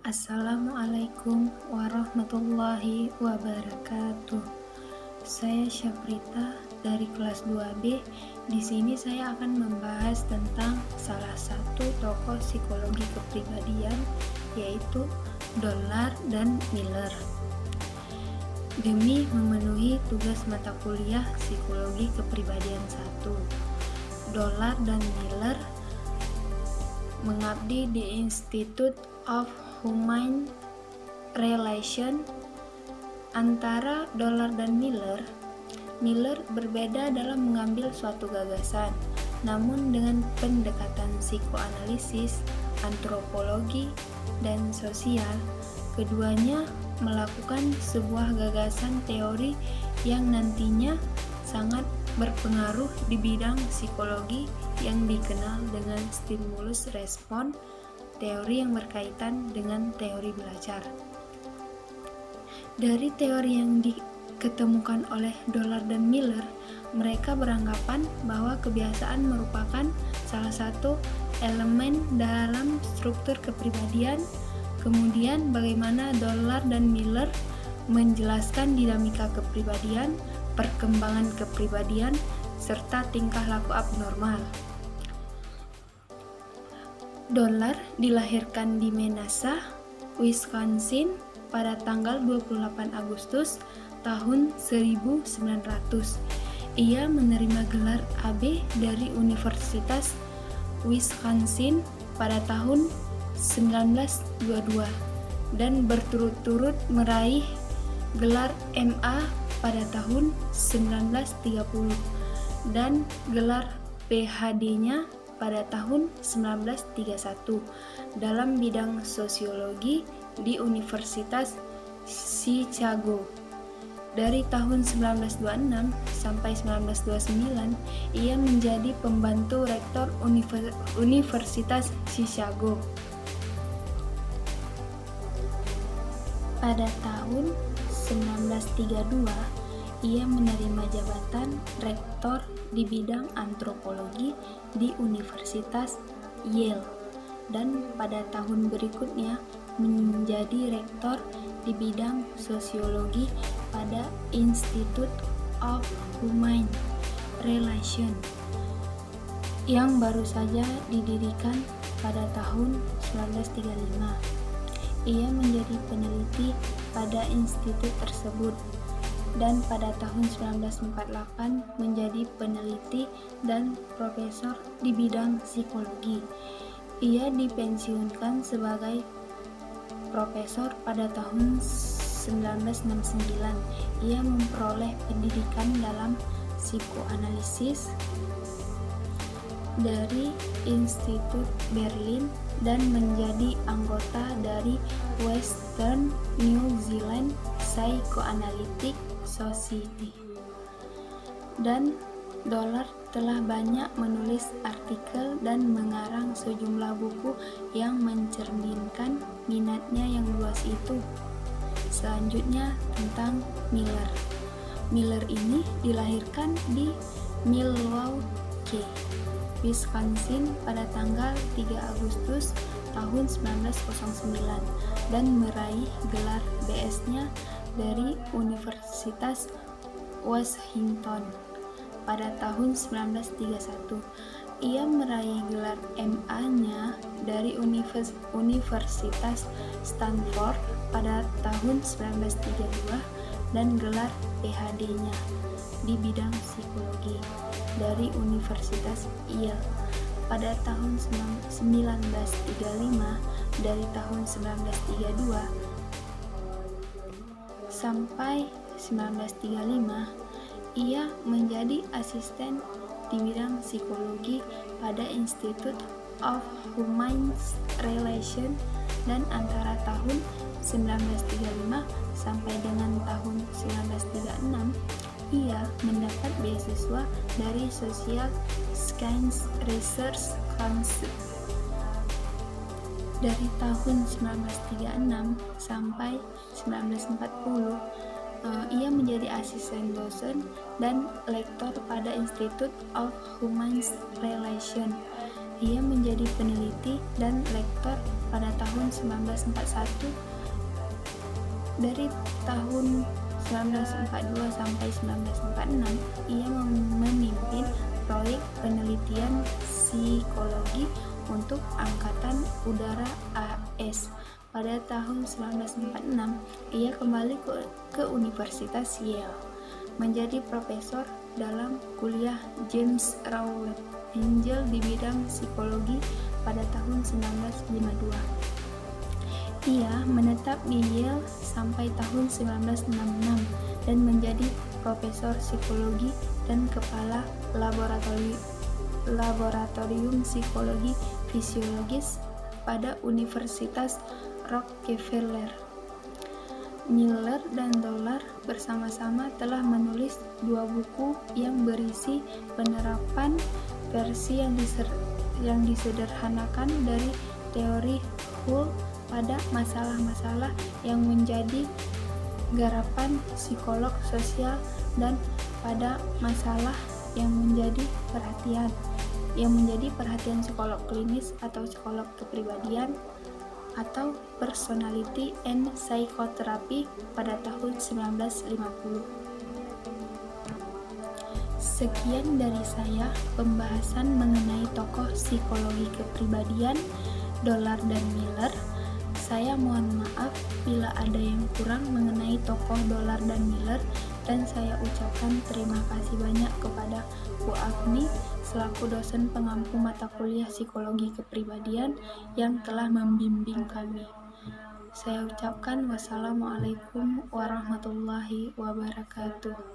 Assalamualaikum warahmatullahi wabarakatuh. Saya Syafrita dari kelas 2B. Di sini saya akan membahas tentang salah satu tokoh psikologi kepribadian, yaitu Dollar dan Miller. Demi memenuhi tugas mata kuliah Psikologi Kepribadian 1, Dollar dan Miller mengabdi di Institute of Human Relations. Antara Dollar dan Miller berbeda dalam mengambil suatu gagasan, namun dengan pendekatan psikoanalisis, antropologi, dan sosial, keduanya melakukan sebuah gagasan teori yang nantinya sangat berpengaruh di bidang psikologi yang dikenal dengan stimulus respon, teori yang berkaitan dengan teori belajar. Dari teori yang diketemukan oleh Dollar dan Miller, mereka beranggapan bahwa kebiasaan merupakan salah satu elemen dalam struktur kepribadian. Kemudian bagaimana Dollar dan Miller menjelaskan dinamika kepribadian, perkembangan kepribadian, serta tingkah laku abnormal. Dollar dilahirkan di Menasah, Wisconsin pada tanggal 28 Agustus tahun 1900. Ia menerima gelar AB dari Universitas Wisconsin pada tahun 1922 dan berturut-turut meraih gelar MA pada tahun 1930 dan gelar PhD-nya pada tahun 1931 dalam bidang sosiologi di Universitas Chicago. Dari tahun 1926 sampai 1929, ia menjadi pembantu rektor Universitas Chicago. Pada tahun 1932, ia menerima jabatan rektor di bidang antropologi di Universitas Yale, dan pada tahun berikutnya menjadi rektor di bidang sosiologi pada Institute of Human Relations yang baru saja didirikan pada tahun 1935. Ia menjadi peneliti pada institut tersebut dan pada tahun 1948 menjadi peneliti dan profesor di bidang psikologi. Ia dipensiunkan sebagai profesor pada tahun 1969. Ia memperoleh pendidikan dalam psikoanalisis dari Institut Berlin dan menjadi anggota dari Western New Zealand Psychoanalytic Society. Dan Dollar telah banyak menulis artikel dan mengarang sejumlah buku yang mencerminkan minatnya yang luas itu. Selanjutnya tentang Miller. Miller ini dilahirkan di Milwaukee, Wisconsin pada tanggal 3 Agustus tahun 1909 dan meraih gelar BS-nya dari Universitas Washington pada tahun 1931. Ia meraih gelar MA-nya dari Universitas Stanford pada tahun 1932 dan gelar PhD-nya di bidang psikologi dari Universitas Yale pada tahun 1935. Dari tahun 1932 sampai 1935 ia menjadi asisten di bidang psikologi pada Institute of Human Relations, dan antara tahun 1935 sampai dengan tahun 1936 ia mendapat beasiswa dari Social Science Research Council. Dari tahun 1936 sampai 1940 ia menjadi asisten dosen dan lektor pada Institute of Human Relations Ia menjadi peneliti dan lektor pada tahun 1941. Dari tahun 1942 sampai 1946, ia memimpin proyek penelitian psikologi untuk Angkatan Udara AS. Pada tahun 1946, ia kembali ke Universitas Yale, menjadi profesor dalam kuliah James Rowland Angel di bidang psikologi pada tahun 1952. Ia menetap di Yale sampai tahun 1966 dan menjadi profesor psikologi dan kepala laboratorium psikologi fisiologis pada Universitas Rockefeller. Miller dan Dollar bersama-sama telah menulis 2 buku yang berisi penerapan versi yang disederhanakan dari teori Hull pada masalah-masalah yang menjadi garapan psikolog sosial dan pada masalah yang menjadi perhatian psikolog klinis atau psikolog kepribadian atau Personality and Psychotherapy pada tahun 1950. Sekian dari saya pembahasan mengenai tokoh psikologi kepribadian Dollar dan Miller. Saya mohon maaf bila ada yang kurang mengenai tokoh Dollar dan Miller, dan saya ucapkan terima kasih banyak kepada Bu Agni selaku dosen pengampu mata kuliah psikologi kepribadian yang telah membimbing kami. Saya ucapkan wassalamualaikum warahmatullahi wabarakatuh.